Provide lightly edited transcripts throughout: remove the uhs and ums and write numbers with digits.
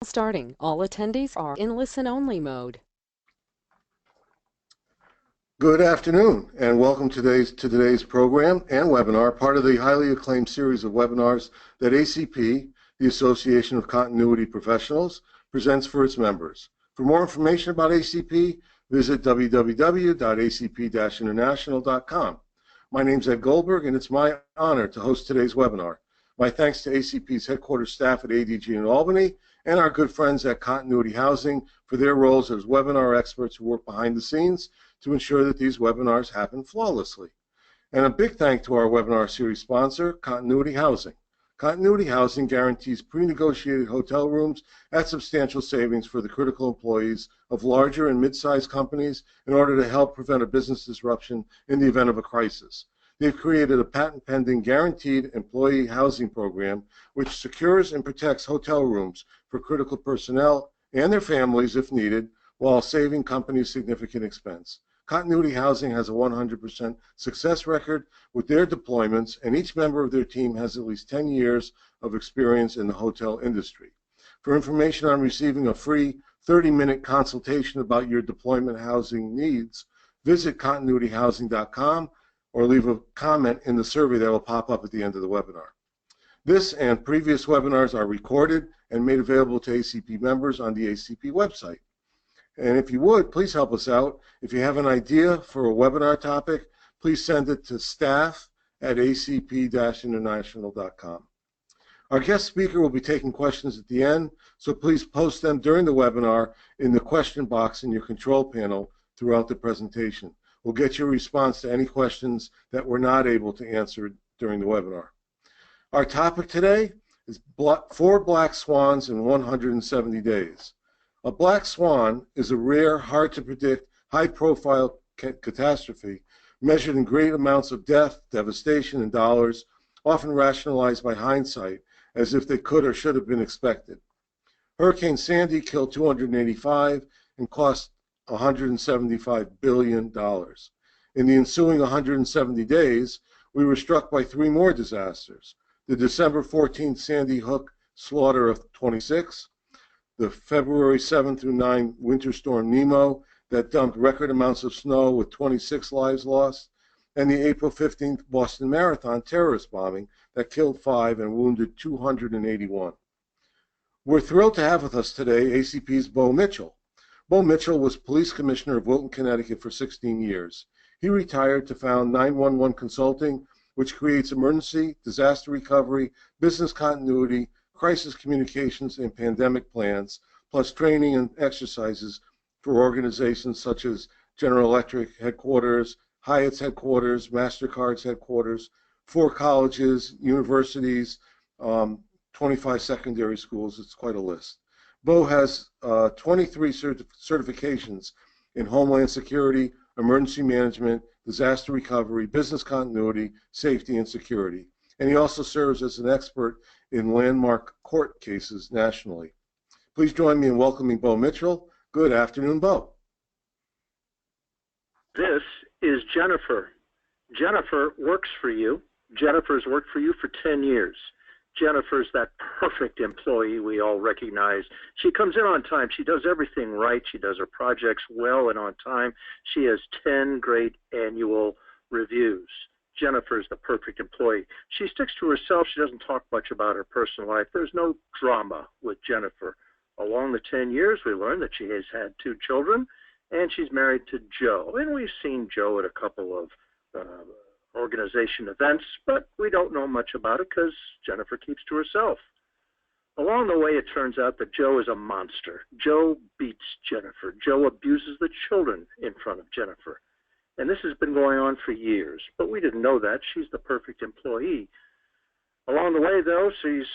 Starting. All attendees are in listen-only mode. Good afternoon, and welcome to today's program and webinar, part of the highly acclaimed series of webinars that ACP, the Association of Continuity Professionals, presents for its members. For more information about ACP, visit www.acp-international.com. My name is Ed Goldberg, and it's my honor to host today's webinar. My thanks to ACP's headquarters staff at ADG in Albany and our good friends at Continuity Housing for their roles as webinar experts who work behind the scenes to ensure that these webinars happen flawlessly. And a big thank to our webinar series sponsor, Continuity Housing. Continuity Housing guarantees pre-negotiated hotel rooms at substantial savings for the critical employees of larger and mid-sized companies in order to help prevent a business disruption in the event of a crisis. They've created a patent-pending guaranteed employee housing program which secures and protects hotel rooms for critical personnel and their families if needed, while saving companies significant expense. Continuity Housing has a 100% success record with their deployments, and each member of their team has at least 10 years of experience in the hotel industry. For information on receiving a free 30-minute consultation about your deployment housing needs, visit continuityhousing.com or leave a comment in the survey that will pop up at the end of the webinar. This and previous webinars are recorded and made available to ACP members on the ACP website. And if you would, please help us out. If you have an idea for a webinar topic, please send it to staff@acp-international.com. Our guest speaker will be taking questions at the end, so please post them during the webinar in the question box in your control panel throughout the presentation. We'll get your response to any questions that we're not able to answer during the webinar. Our topic today is 4 black swans in 170 days. A black swan is a rare, hard-to-predict, high-profile catastrophe measured in great amounts of death, devastation, and dollars, often rationalized by hindsight as if they could or should have been expected. Hurricane Sandy killed 285 and cost $175 billion. In the ensuing 170 days, we were struck by 3 more disasters. The December 14th Sandy Hook slaughter of 26, the February 7 through 9 winter storm Nemo that dumped record amounts of snow with 26 lives lost, and the April 15th Boston Marathon terrorist bombing that killed 5 and wounded 281. We're thrilled to have with us today ACP's Bo Mitchell. Bo Mitchell was police commissioner of Wilton, Connecticut for 16 years. He retired to found 911 Consulting, which creates emergency, disaster recovery, business continuity, crisis communications, and pandemic plans, plus training and exercises for organizations such as General Electric headquarters, Hyatt's headquarters, MasterCard's headquarters, 4 colleges, universities, 25 secondary schools. It's quite a list. Bo has 23 certifications in Homeland Security, emergency management, disaster recovery, business continuity, safety, and security. And he also serves as an expert in landmark court cases nationally. Please join me in welcoming Bo Mitchell. Good afternoon, Bo. This is Jennifer. Jennifer works for you. Jennifer's worked for you for 10 years. Jennifer's that perfect employee we all recognize. She comes in on time. She does everything right. She does her projects well and on time. She has 10 great annual reviews. Jennifer's the perfect employee. She sticks to herself. She doesn't talk much about her personal life. There's no drama with Jennifer. Along the 10 years, we learned that she has had 2 children, and she's married to Joe. And we've seen Joe at a couple of organization events, but we don't know much about it because Jennifer keeps to herself. Along the way, it turns out that Joe is a monster. Joe beats Jennifer. Joe abuses the children in front of Jennifer. And this has been going on for years, but we didn't know that. She's the perfect employee. Along the way, though, she's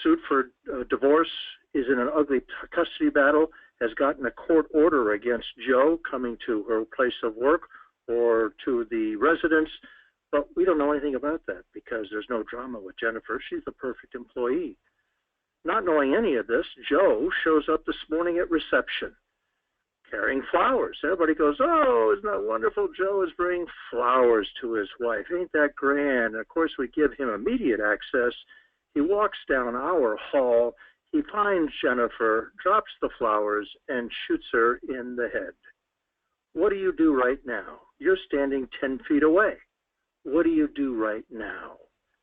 sued for divorce, is in an ugly custody battle, has gotten a court order against Joe coming to her place of work or to the residence, but we don't know anything about that because there's no drama with Jennifer. She's the perfect employee. Not knowing any of this, Joe shows up this morning at reception carrying flowers. Everybody goes, oh, isn't that wonderful? Joe is bringing flowers to his wife. Ain't that grand? And of course, we give him immediate access. He walks down our hall. He finds Jennifer, drops the flowers, and shoots her in the head. What do you do right now? You're standing 10 feet away. What do you do right now?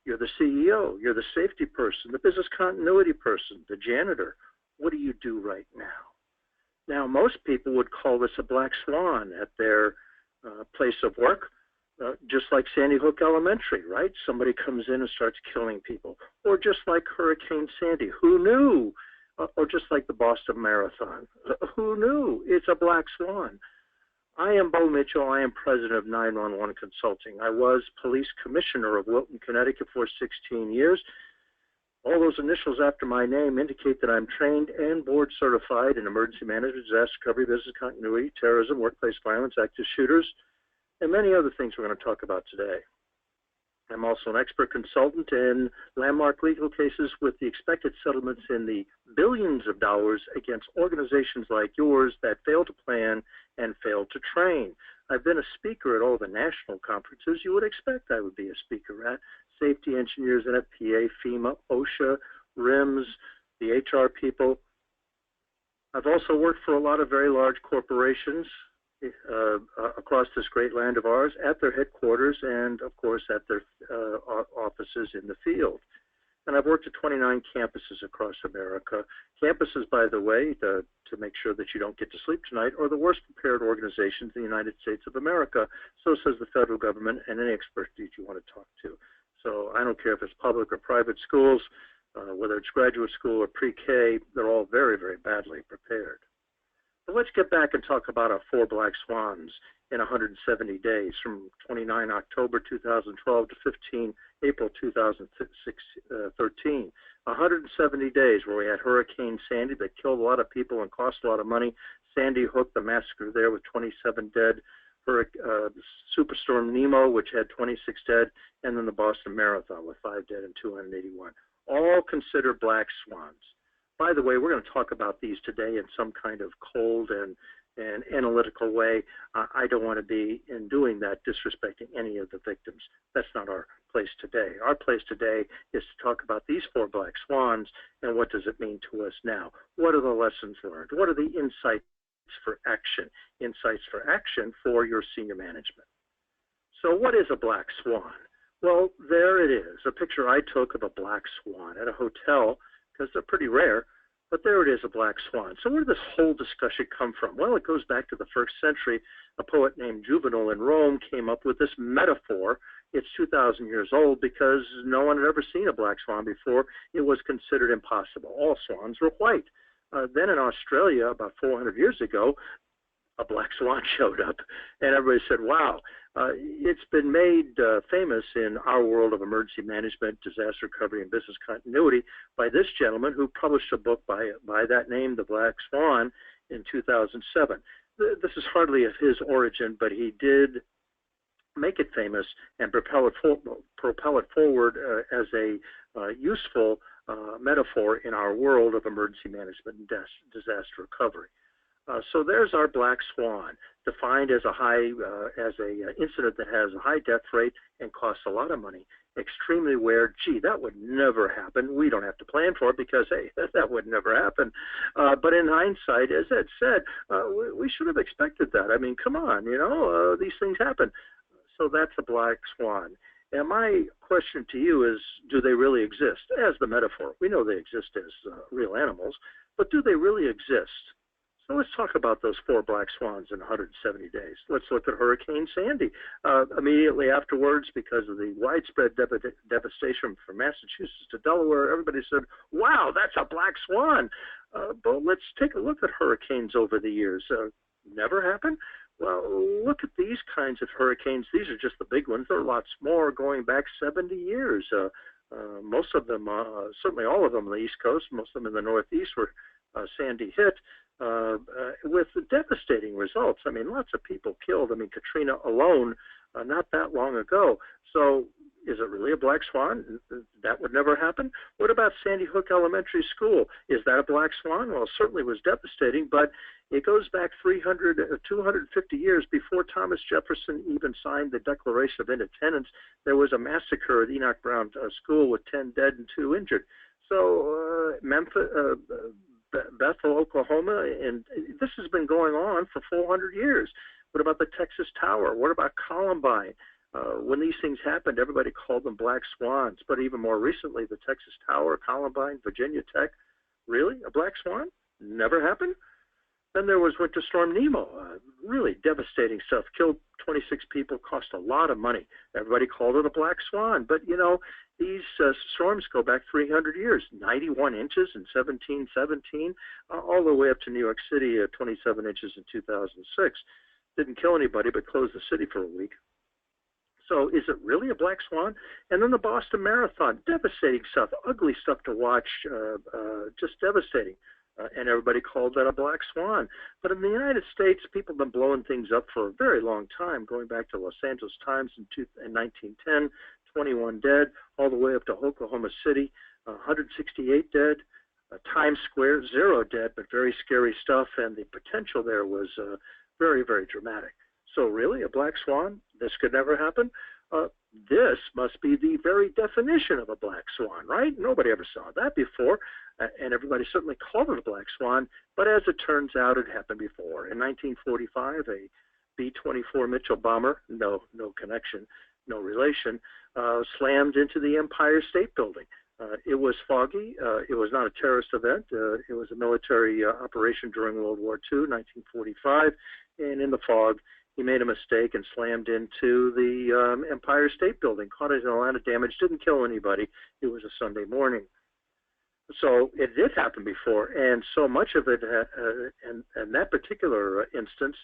You're the CEO, you're the safety person, the business continuity person, the janitor. What do you do right now? Now, most people would call this a black swan at their place of work, just like Sandy Hook Elementary, right? Somebody comes in and starts killing people. Or just like Hurricane Sandy, who knew? Or just like the Boston Marathon, who knew? It's a black swan. I am Bo Mitchell. I am president of 911 Consulting. I was police commissioner of Wilton, Connecticut for 16 years. All those initials after my name indicate that I'm trained and board certified in emergency management, disaster recovery, business continuity, terrorism, workplace violence, active shooters, and many other things we're going to talk about today. I'm also an expert consultant in landmark legal cases with the expected settlements in the billions of dollars against organizations like yours that fail to plan and fail to train. I've been a speaker at all the national conferences you would expect I would be a speaker at. Safety engineers, NFPA, FEMA, OSHA, RIMS, the HR people. I've also worked for a lot of very large corporations across this great land of ours, at their headquarters and, of course, at their offices in the field. And I've worked at 29 campuses across America. Campuses, by the way, to make sure that you don't get to sleep tonight, are the worst prepared organizations in the United States of America. So says the federal government and any expertise you want to talk to. So I don't care if it's public or private schools, whether it's graduate school or pre-K, they're all very, very badly prepared. But let's get back and talk about our 4 black swans in 170 days, from 29 October 2012 to 15 April 2013. 170 days where we had Hurricane Sandy that killed a lot of people and cost a lot of money. Sandy Hook, the massacre there with 27 dead. Superstorm Nemo, which had 26 dead. And then the Boston Marathon with 5 dead and 281. All considered black swans. By the way, we're going to talk about these today in some kind of cold and analytical way. I don't want to be, in doing that, disrespecting any of the victims. That's not our place today. Our place today is to talk about these 4 black swans and what does it mean to us now. What are the lessons learned? What are the insights for action? Insights for action for your senior management. So what is a black swan? Well, there it is, a picture I took of a black swan at a hotel, because they're pretty rare, but there it is, a black swan. So where did this whole discussion come from? Well, it goes back to the 1st century. A poet named Juvenal in Rome came up with this metaphor. It's 2,000 years old because no one had ever seen a black swan before. It was considered impossible. All swans were white. Then in Australia, about 400 years ago, a black swan showed up, and everybody said, wow. It's been made famous in our world of emergency management, disaster recovery, and business continuity by this gentleman who published a book by that name, The Black Swan, in 2007. This is hardly of his origin, but he did make it famous and propel it forward as a useful metaphor in our world of emergency management and disaster recovery. So there's our black swan, defined as a incident that has a high death rate and costs a lot of money. Extremely rare. Gee, that would never happen. We don't have to plan for it because, hey, that would never happen. But in hindsight, as Ed said, we should have expected that. I mean, come on, these things happen. So that's a black swan. And my question to you is, do they really exist? As the metaphor, we know they exist as real animals, but do they really exist? So let's talk about those 4 black swans in 170 days. Let's look at Hurricane Sandy. Immediately afterwards, because of the widespread devastation from Massachusetts to Delaware, everybody said, wow, that's a black swan. But let's take a look at hurricanes over the years. Never happened? Well, look at these kinds of hurricanes. These are just the big ones. There are lots more going back 70 years. Most of them, certainly all of them on the East Coast, most of them in the Northeast were Sandy hit. With devastating results. I mean, lots of people killed. I mean, Katrina alone, not that long ago. So is it really a black swan? That would never happen. What about Sandy Hook Elementary School? Is that a black swan? Well, it certainly was devastating, but it goes back 250 years before Thomas Jefferson even signed the Declaration of Independence. There was a massacre at Enoch Brown School with 10 dead and 2 injured. So Memphis, Bethel, Oklahoma, and this has been going on for 400 years. What about the Texas Tower? What about Columbine? When these things happened, everybody called them black swans. But even more recently, the Texas Tower, Columbine, Virginia Tech, really? A black swan? Never happened? Then there was Winter Storm Nemo, really devastating stuff. Killed 26 people, cost a lot of money. Everybody called it a black swan. But, you know, these storms go back 300 years, 91 inches in 1717, all the way up to New York City at 27 inches in 2006. Didn't kill anybody, but closed the city for a week. So is it really a black swan? And then the Boston Marathon, devastating stuff, ugly stuff to watch, just devastating. And everybody called that a black swan. But in the United States, people have been blowing things up for a very long time, going back to Los Angeles Times in 1910, 21 dead, all the way up to Oklahoma City, 168 dead. Times Square, 0 dead, but very scary stuff, and the potential there was very, very dramatic. So really, a black swan? This could never happen? This must be the very definition of a black swan, right? Nobody ever saw that before, and everybody certainly called it a black swan, but as it turns out, it happened before. In 1945, a B-24 Mitchell bomber, no connection, no relation, slammed into the Empire State Building. It was foggy. It was not a terrorist event. It was a military operation during World War II, 1945, and in the fog, he made a mistake and slammed into the Empire State Building, caused a lot of damage, didn't kill anybody. It was a Sunday morning. So it did happen before, and so much of it, and that particular instance,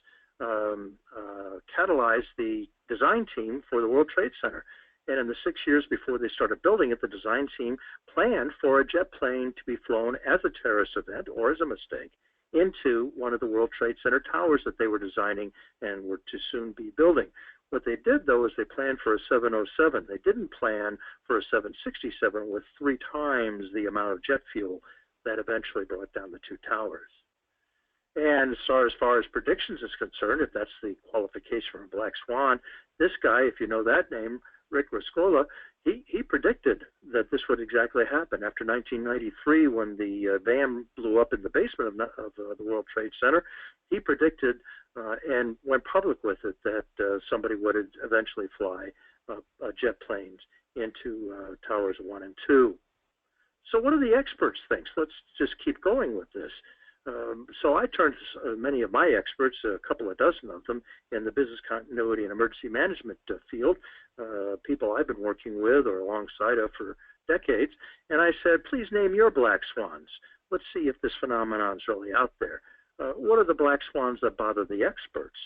catalyzed the design team for the World Trade Center. And in the 6 years before they started building it, the design team planned for a jet plane to be flown as a terrorist event or as a mistake into one of the World Trade Center towers that they were designing and were to soon be building. What they did, though, is they planned for a 707. They didn't plan for a 767 with 3 times the amount of jet fuel that eventually brought down the 2 towers. And as far as predictions is concerned, if that's the qualification for a black swan, this guy, if you know that name, Rick Rescola, he predicted that this would exactly happen. After 1993, when the van blew up in the basement of the World Trade Center, he predicted and went public with it that somebody would eventually fly jet planes into Towers 1 and 2. So what do the experts think? Let's just keep going with this. So I turned to many of my experts, a couple of dozen of them, in the business continuity and emergency management field, people I've been working with or alongside of for decades, and I said, please name your black swans. Let's see if this phenomenon is really out there. What are the black swans that bother the experts?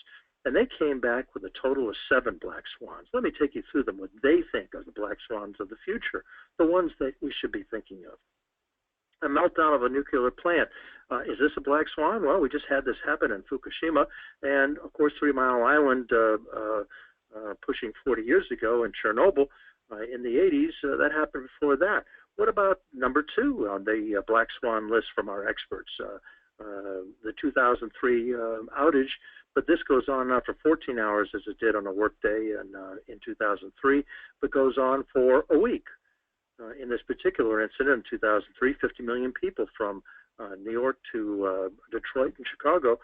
And they came back with a total of 7 black swans. Let me take you through them, what they think are the black swans of the future, the ones that we should be thinking of. A meltdown of a nuclear plant. Is this a black swan? Well, we just had this happen in Fukushima, and of course 3 Mile Island pushing 40 years ago in Chernobyl in the 80s, that happened before that. What about number 2 on the black swan list from our experts? The 2003 outage, but this goes on not for 14 hours as it did on a workday in 2003, but goes on for a week. In this particular incident in 2003, 50 million people from New York to Detroit and Chicago,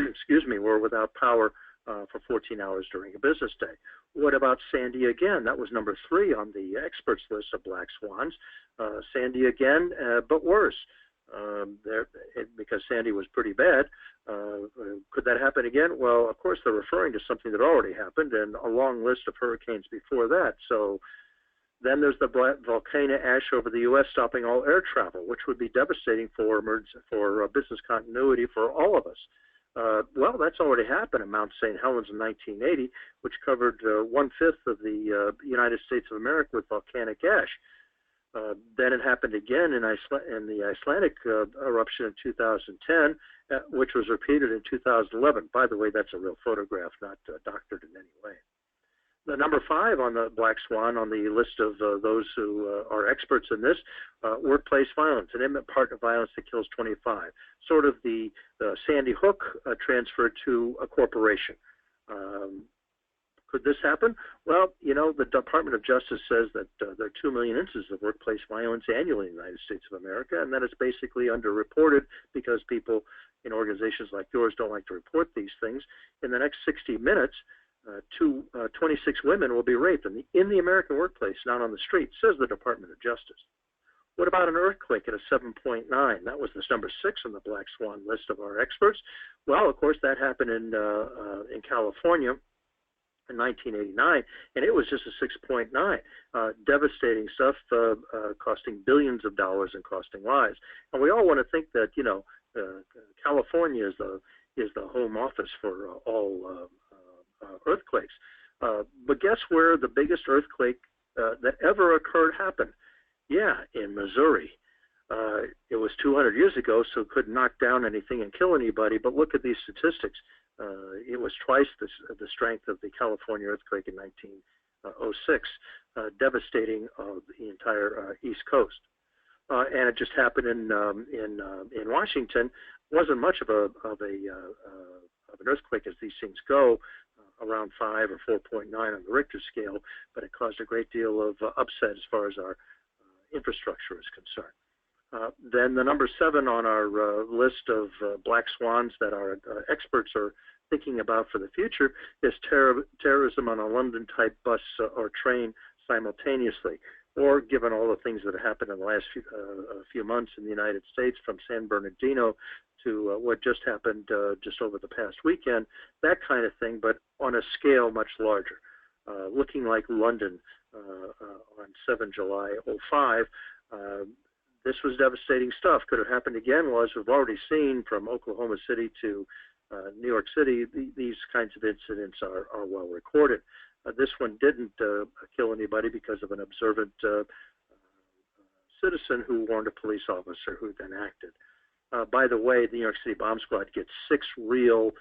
excuse me, were without power for 14 hours during a business day. What about Sandy again? That was number 3 on the experts list of black swans. Sandy again, but worse. Because Sandy was pretty bad. Could that happen again? Well, of course, they're referring to something that already happened and a long list of hurricanes before that. So then there's the volcano ash over the U.S. stopping all air travel, which would be devastating for business continuity for all of us. Well, that's already happened in Mount St. Helens in 1980, which covered 1/5 of the United States of America with volcanic ash. Then it happened again in the Icelandic eruption in 2010, which was repeated in 2011. By the way, that's a real photograph, not doctored in any way. The number 5 on the black swan on the list of those who are experts in this, workplace violence, an intimate partner violence that kills 25. Sort of the Sandy Hook transferred to a corporation. Could this happen? Well, the Department of Justice says that there are 2 million incidents of workplace violence annually in the United States of America, and that it's basically underreported because people in organizations like yours don't like to report these things. In the next 60 minutes, 26 women will be raped in the American workplace, not on the street, says the Department of Justice. What about an earthquake at a 7.9? That was this number 6 on the Black Swan list of our experts. Well, of course, that happened in California in 1989, and it was just a 6.9. Devastating stuff, costing billions of dollars and costing lives. And we all want to think that California is the home office for all earthquakes. But guess where the biggest earthquake that ever occurred happened? Yeah, in Missouri. It was 200 years ago, so it couldn't knock down anything and kill anybody. But look at these statistics. It was twice the strength of the California earthquake in 1906, devastating the entire East Coast. And it just happened in Washington. Wasn't much of an earthquake as these things go, around 5 or 4.9 on the Richter scale, but it caused a great deal of upset as far as our infrastructure is concerned. Then the number 7 on our list of black swans that our experts are thinking about for the future is terrorism on a London-type bus or train simultaneously, or given all the things that have happened in the last few months in the United States, from San Bernardino to what just happened just over the past weekend, that kind of thing, but on a scale much larger, looking like London on 7 July 05. This was devastating stuff. Could it happen again? Well, as we've already seen from Oklahoma City to New York City, these kinds of incidents are well recorded. This one didn't kill anybody because of an observant citizen who warned a police officer who then acted. By the way, the New York City Bomb Squad gets 6 real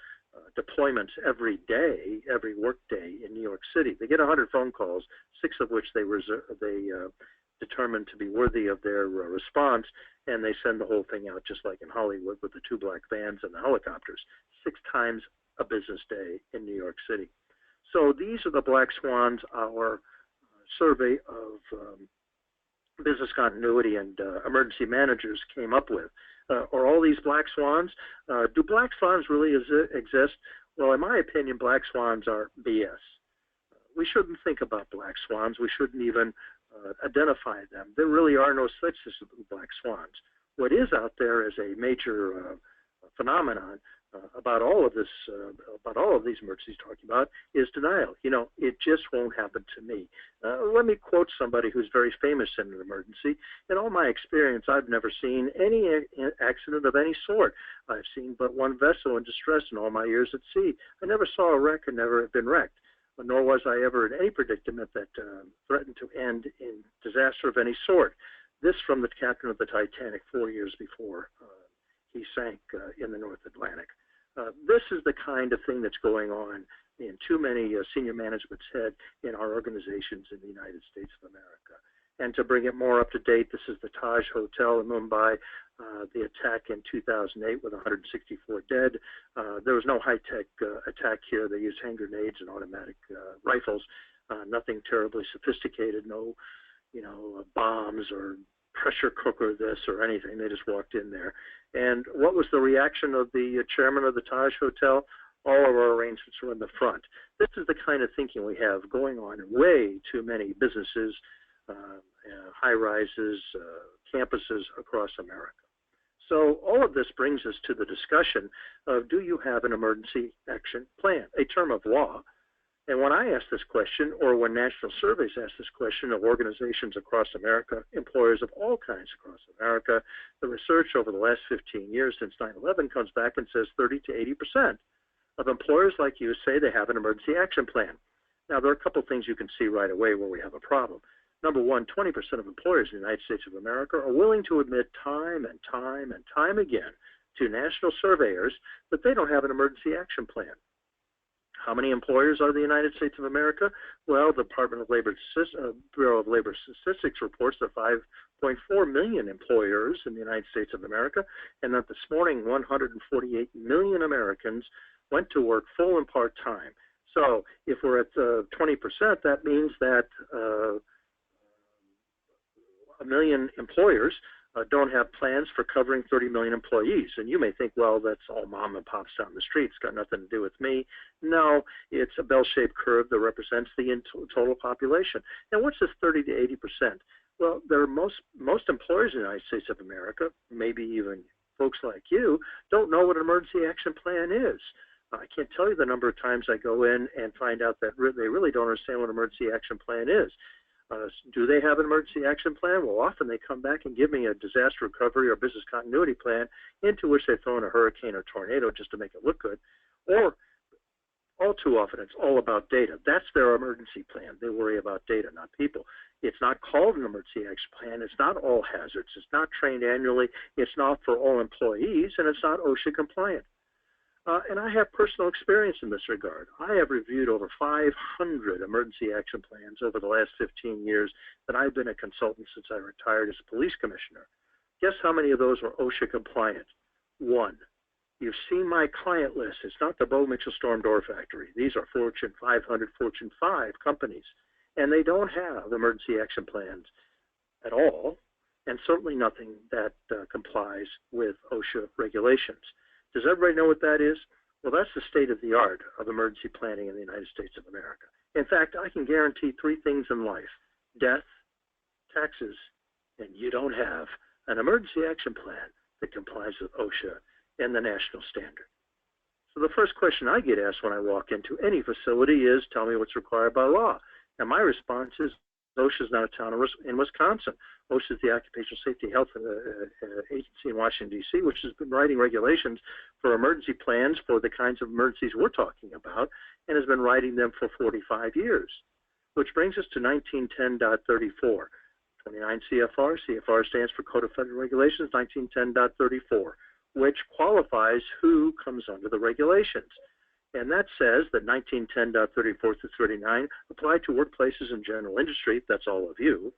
deployments every day, every work day in New York City. They get 100 phone calls, 6 of which they determined to be worthy of their response, and they send the whole thing out just like in Hollywood with the 2 black vans and the helicopters, 6 times a business day in New York City. So these are the black swans our survey of business continuity and emergency managers came up with. Are all these black swans? Do black swans really exist? Well, in my opinion, black swans are BS. We shouldn't think about black swans. We shouldn't even identify them. There really are no such as black swans. What is out there is a major phenomenon about all of this, about all of these emergencies talking about, is denial. It just won't happen to me. Let me quote somebody who's very famous in an emergency. In all my experience, I've never seen any accident of any sort. I've seen but one vessel in distress in all my years at sea. I never saw a wreck and never have been wrecked, nor was I ever in any predicament that threatened to end in disaster of any sort. This from the captain of the Titanic 4 years before he sank in the North Atlantic. This is the kind of thing that's going on in too many senior management's head in our organizations in the United States of America. And to bring it more up to date, this is the Taj Hotel in Mumbai, the attack in 2008 with 164 dead. There was no high-tech attack here. They used hand grenades and automatic rifles, nothing terribly sophisticated, no bombs or pressure cooker this or anything. They just walked in there. And what was the reaction of the chairman of the Taj Hotel? All of our arrangements were in the front. This is the kind of thinking we have going on in way too many businesses, high-rises, campuses across America. So all of this brings us to the discussion of, do you have an emergency action plan, a term of law? And when I ask this question, or when national surveys ask this question of organizations across America, employers of all kinds across America, the research over the last 15 years since 9/11 comes back and says 30 to 80% of employers like you say they have an emergency action plan. Now, there are a couple of things you can see right away where we have a problem. Number one, 20% of employers in the United States of America are willing to admit time and time and time again to national surveyors that they don't have an emergency action plan. How many employers are the United States of America? Well, the Department of Labor, Bureau of Labor Statistics reports that 5.4 million employers in the United States of America, and that this morning 148 million Americans went to work full and part-time. So if we're at 20%, that means that 1 million employers don't have plans for covering 30 million employees. And you may think, well, that's all mom and pops down the street. It's got nothing to do with me. No, it's a bell-shaped curve that represents the total population. And what's this 30 to 80%? Well, there are most employers in the United States of America, maybe even folks like you, don't know what an emergency action plan is. I can't tell you the number of times I go in and find out that they really don't understand what an emergency action plan is. Do they have an emergency action plan? Well, often they come back and give me a disaster recovery or business continuity plan into which they throw in a hurricane or tornado just to make it look good. Or all too often, it's all about data. That's their emergency plan. They worry about data, not people. It's not called an emergency action plan. It's not all hazards. It's not trained annually. It's not for all employees, and it's not OSHA compliant. And I have personal experience in this regard. I have reviewed over 500 emergency action plans over the last 15 years that I've been a consultant since I retired as a police commissioner. Guess how many of those were OSHA compliant? One. You've seen my client list. It's not the Bo Mitchell Storm Door Factory. These are Fortune 500, Fortune 5 companies, and they don't have emergency action plans at all, and certainly nothing that complies with OSHA regulations. Does everybody know what that is? Well, that's the state of the art of emergency planning in the United States of America. In fact, I can guarantee three things in life: death, taxes, and you don't have an emergency action plan that complies with OSHA and the national standard. So the first question I get asked when I walk into any facility is, tell me what's required by law. And my response is, OSHA is not a town in Wisconsin. OSHA is the Occupational Safety Health Agency in Washington, D.C., which has been writing regulations for emergency plans for the kinds of emergencies we're talking about, and has been writing them for 45 years, which brings us to 1910.34. 29 CFR. CFR stands for Code of Federal Regulations, 1910.34, which qualifies who comes under the regulations. And that says that 1910.34 through 39 apply to workplaces in general industry, that's all of you,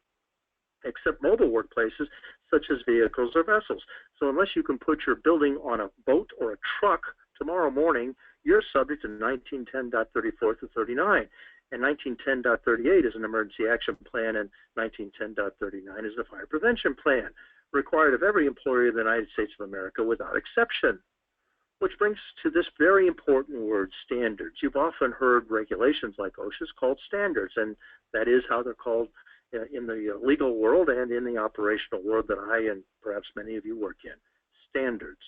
except mobile workplaces such as vehicles or vessels. So unless you can put your building on a boat or a truck tomorrow morning, you're subject to 1910.34 through 39. And 1910.38 is an emergency action plan, and 1910.39 is the fire prevention plan, required of every employer in the United States of America without exception. Which brings us to this very important word, standards. You've often heard regulations like OSHA's called standards, and that is how they're called in the legal world and in the operational world that I and perhaps many of you work in, standards.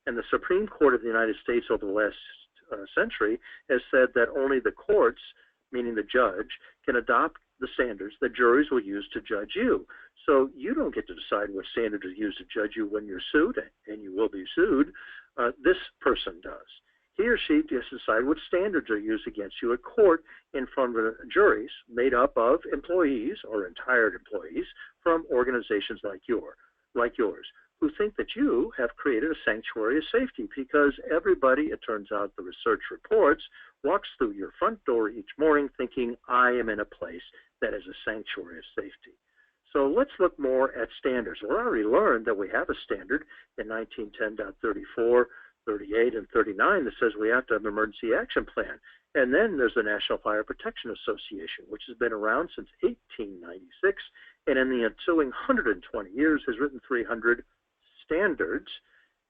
And the Supreme Court of the United States over the last century has said that only the courts, meaning the judge, can adopt the standards that juries will use to judge you. So you don't get to decide what standard to use to judge you when you're sued, and you will be sued. This person does. He or she just decide what standards are used against you at court in front of juries made up of employees or retired employees from organizations like yours, who think that you have created a sanctuary of safety, because everybody, it turns out the research reports, walks through your front door each morning thinking, I am in a place that is a sanctuary of safety. So let's look more at standards. We already learned that we have a standard in 1910.34, 38, and 39 that says we have to have an emergency action plan. And then there's the National Fire Protection Association, which has been around since 1896, and in the ensuing 120 years has written 300 standards.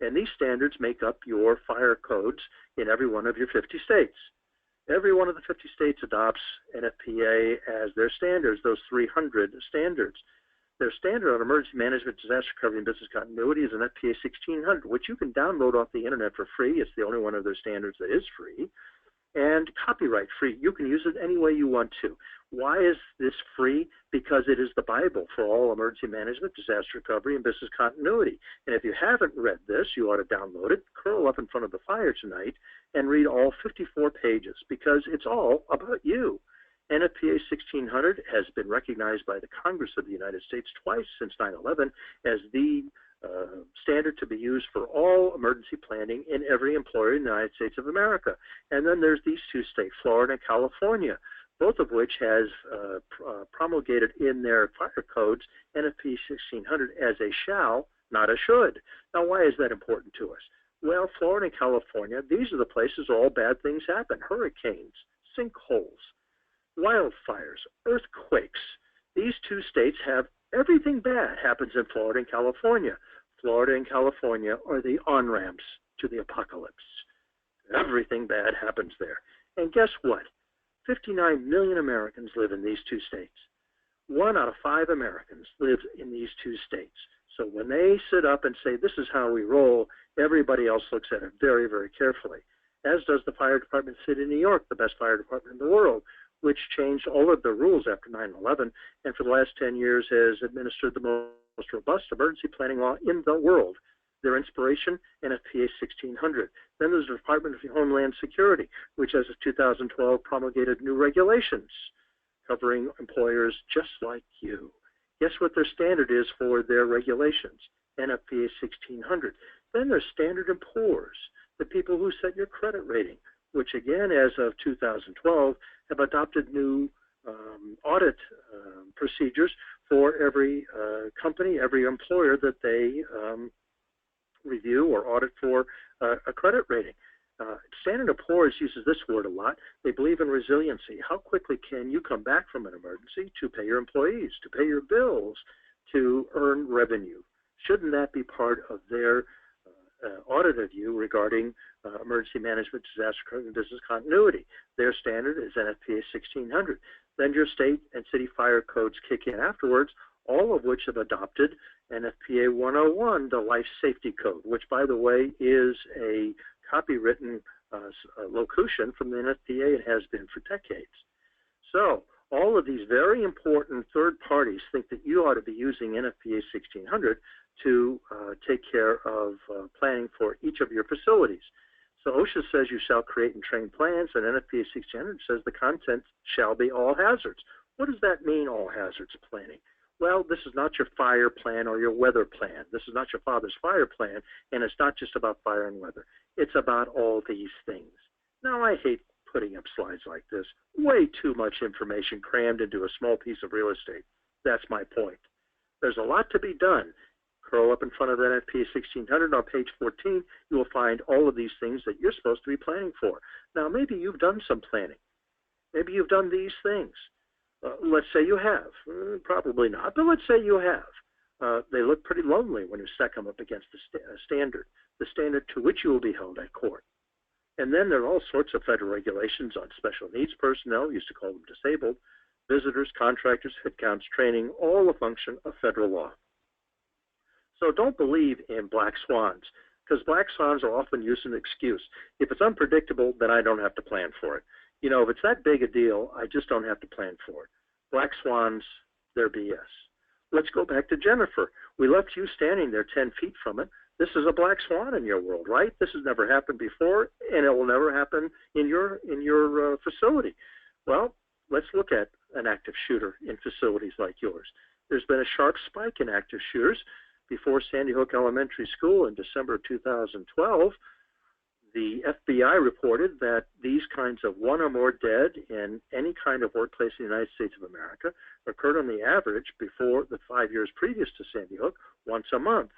And these standards make up your fire codes in every one of your 50 states. Every one of the 50 states adopts NFPA as their standards, those 300 standards. Their standard on emergency management, disaster recovery, and business continuity is an FPA 1600, which you can download off the internet for free. It's the only one of their standards that is free, and copyright free. You can use it any way you want to. Why is this free? Because it is the Bible for all emergency management, disaster recovery, and business continuity. And if you haven't read this, you ought to download it, curl up in front of the fire tonight, and read all 54 pages, because it's all about you. NFPA 1600 has been recognized by the Congress of the United States twice since 9/11 as the standard to be used for all emergency planning in every employer in the United States of America. And then there's these two states, Florida and California, both of which has promulgated in their fire codes NFPA 1600 as a shall, not a should. Now, why is that important to us? Well, Florida and California, these are the places all bad things happen: hurricanes, sinkholes, wildfires, earthquakes. These two states have everything bad happens in Florida and California. Florida and California are the on-ramps to the apocalypse. Everything bad happens there. And guess what? 59 million Americans live in these two states. 1 out of 5 Americans live in these two states. So when they sit up and say, this is how we roll, everybody else looks at it very, very carefully, as does the fire department in the city of New York, the best fire department in the world, which changed all of the rules after 9/11, and for the last 10 years has administered the most robust emergency planning law in the world. Their inspiration, NFPA 1600. Then there's the Department of Homeland Security, which as of 2012 promulgated new regulations covering employers just like you. Guess what their standard is for their regulations? NFPA 1600. Then there's Standard & Poor's, the people who set your credit rating, which again, as of 2012, have adopted new audit procedures for every company, every employer that they review or audit for a credit rating. Standard & Poor's uses this word a lot. They believe in resiliency. How quickly can you come back from an emergency to pay your employees, to pay your bills, to earn revenue? Shouldn't that be part of their audit of you regarding emergency management, disaster, and business continuity? Their standard is NFPA 1600. Then your state and city fire codes kick in afterwards, all of which have adopted NFPA 101, the Life Safety Code, which, by the way, is a copywritten locution from the NFPA. It has been for decades. So all of these very important third parties think that you ought to be using NFPA 1600 to take care of planning for each of your facilities. So OSHA says you shall create and train plans, and NFPA 1600 says the content shall be all hazards. What does that mean, all hazards planning? Well, this is not your fire plan or your weather plan. This is not your father's fire plan, and it's not just about fire and weather. It's about all these things. Now, I hate putting up slides like this. Way too much information crammed into a small piece of real estate. That's my point. There's a lot to be done. Curl up in front of that NFPA 1600 on page 14. You will find all of these things that you're supposed to be planning for. Now, maybe you've done some planning. Maybe you've done these things. Let's say you have. Probably not, but let's say you have. They look pretty lonely when you stack them up against the standard to which you will be held at court. And then there are all sorts of federal regulations on special needs personnel, we used to call them disabled, visitors, contractors, headcounts, training, all a function of federal law. So don't believe in black swans, because black swans are often used as an excuse. If it's unpredictable, then I don't have to plan for it. You know, if it's that big a deal, I just don't have to plan for it. Black swans, they're BS. Let's go back to Jennifer. We left you standing there 10 feet from it. This is a black swan in your world, right? This has never happened before, and it will never happen in your facility. Well, let's look at an active shooter in facilities like yours. There's been a sharp spike in active shooters. Before Sandy Hook Elementary School in December of 2012, the FBI reported that these kinds of one or more dead in any kind of workplace in the United States of America occurred on the average before the 5 years previous to Sandy Hook once a month.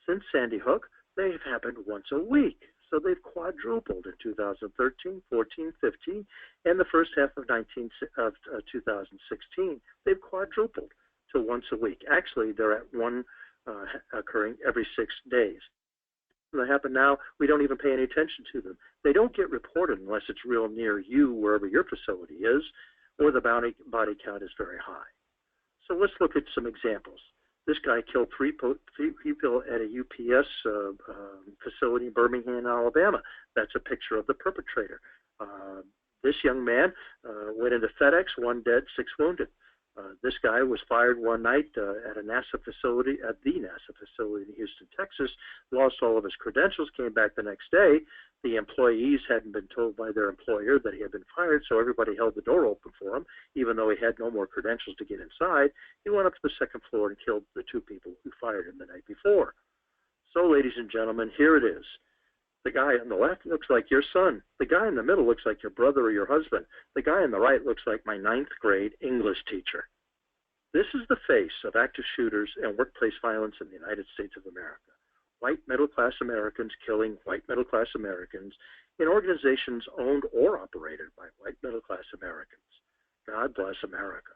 Since Sandy Hook, they've happened once a week. So they've quadrupled in 2013, 14, 15, and the first half of 2016. They've quadrupled to once a week. Actually, they're at one occurring every 6 days. When they happen now, we don't even pay any attention to them. They don't get reported unless it's real near you, wherever your facility is, or the body count is very high. So let's look at some examples. This guy killed three people at a UPS facility in Birmingham, Alabama. That's a picture of the perpetrator. This young man went into FedEx, 1 dead, 6 wounded. This guy was fired one night at the NASA facility in Houston, Texas, lost all of his credentials, came back the next day. The employees hadn't been told by their employer that he had been fired, so everybody held the door open for him, even though he had no more credentials to get inside. He went up to the 2nd floor and killed the 2 people who fired him the night before. So, ladies and gentlemen, here it is. The guy on the left looks like your son. The guy in the middle looks like your brother or your husband. The guy on the right looks like my 9th grade English teacher. This is the face of active shooters and workplace violence in the United States of America. white middle-class Americans killing white middle-class Americans in organizations owned or operated by white middle-class Americans. God bless America.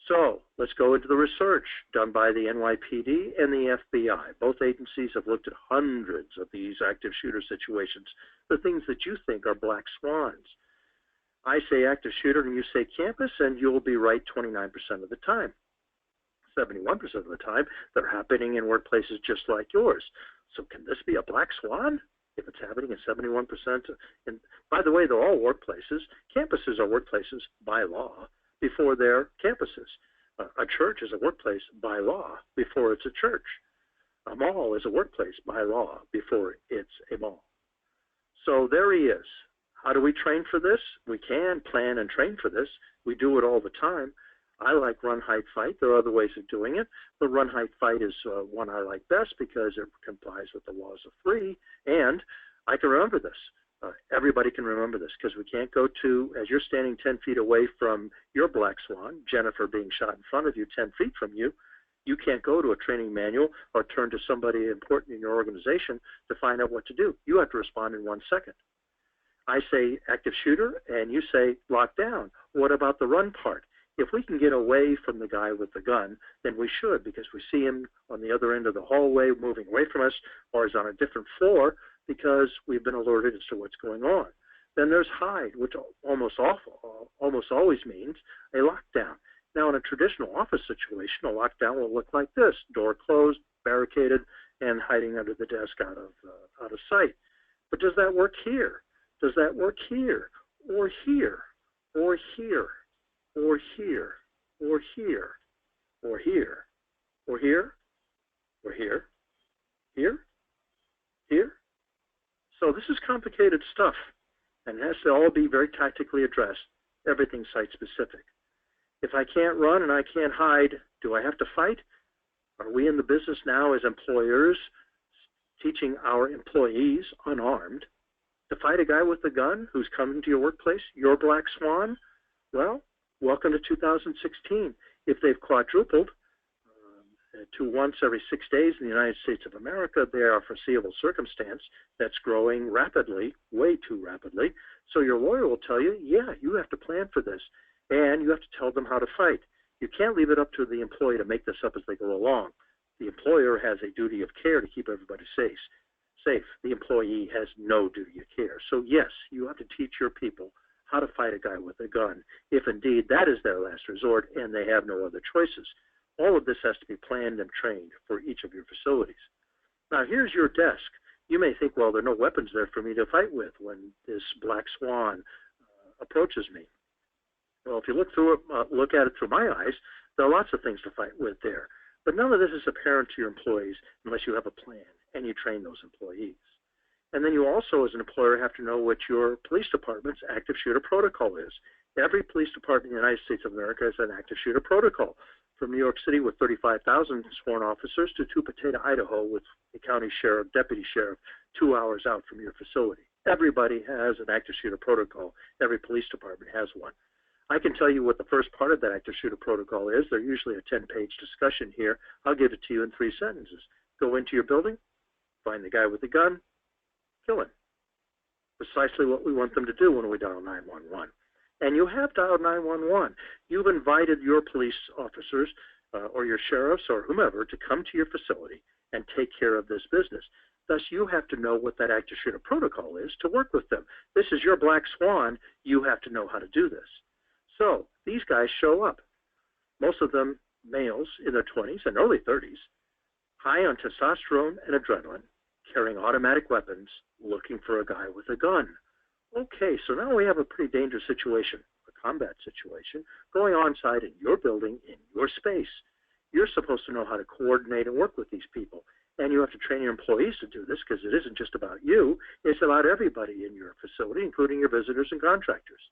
So let's go into the research done by the NYPD and the FBI. Both agencies have looked at hundreds of these active shooter situations, the things that you think are black swans. I say active shooter and you say campus, and you'll be right 29% of the time. 71% of the time, they're happening in workplaces just like yours. So can this be a black swan? If it's happening in 71%, and by the way, they're all workplaces. Campuses are workplaces by law before they're campuses. A church is a workplace by law before it's a church. A mall is a workplace by law before it's a mall. So there he is. How do we train for this? We can plan and train for this. We do it all the time. I like run, hide, fight. There are other ways of doing it. The run, hide, fight is one I like best because it complies with the laws of three, and I can remember this. Everybody can remember this because we can't go to, as you're standing 10 feet away from your black swan, Jennifer being shot in front of you 10 feet from you, you can't go to a training manual or turn to somebody important in your organization to find out what to do. You have to respond in 1 second. I say active shooter, and you say lock down. What about the run part? If we can get away from the guy with the gun, then we should, because we see him on the other end of the hallway moving away from us, or is on a different floor because we've been alerted as to what's going on. Then there's hide, which almost always means a lockdown. Now, in a traditional office situation, a lockdown will look like this: door closed, barricaded, and hiding under the desk out of sight. But does that work here? Does that work here, or here, or here, or here, or here, or here, or here, or here, here, here? So this is complicated stuff, and it has to all be very tactically addressed. Everything site-specific. If I can't run and I can't hide, do I have to fight? Are we in the business now as employers teaching our employees unarmed to fight a guy with a gun who's coming to your workplace, your black swan? Well, welcome to 2016. If they've quadrupled to once every 6 days in the United States of America, they are a foreseeable circumstance that's growing rapidly, way too rapidly. So your lawyer will tell you, yeah, you have to plan for this, and you have to tell them how to fight. You can't leave it up to the employee to make this up as they go along. The employer has a duty of care to keep everybody safe. The employee has no duty of care. So yes, you have to teach your people how to fight a guy with a gun, if indeed that is their last resort and they have no other choices. All of this has to be planned and trained for each of your facilities. Now here's your desk. You may think, well, there are no weapons there for me to fight with when this black swan approaches me. Well, if you look at it through my eyes, there are lots of things to fight with there. But none of this is apparent to your employees unless you have a plan and you train those employees. And then you also, as an employer, have to know what your police department's active shooter protocol is. Every police department in the United States of America has an active shooter protocol. From New York City with 35,000 sworn officers to Tupelo, Idaho with a county sheriff, deputy sheriff, 2 hours out from your facility. Everybody has an active shooter protocol. Every police department has one. I can tell you what the first part of that active shooter protocol is. They're usually a 10-page discussion here. I'll give it to you in 3 sentences. Go into your building, find the guy with the gun, kill him. Precisely what we want them to do when we dial 911. And you have dialed 911. You've invited your police officers or your sheriffs or whomever to come to your facility and take care of this business. Thus, you have to know what that active shooter protocol is to work with them. This is your black swan. You have to know how to do this. So these guys show up, most of them males in their 20s and early 30s, high on testosterone and adrenaline, carrying automatic weapons, looking for a guy with a gun. Okay, so now we have a pretty dangerous situation, a combat situation, going on site in your building, in your space. You're supposed to know how to coordinate and work with these people. And you have to train your employees to do this because it isn't just about you. It's about everybody in your facility, including your visitors and contractors.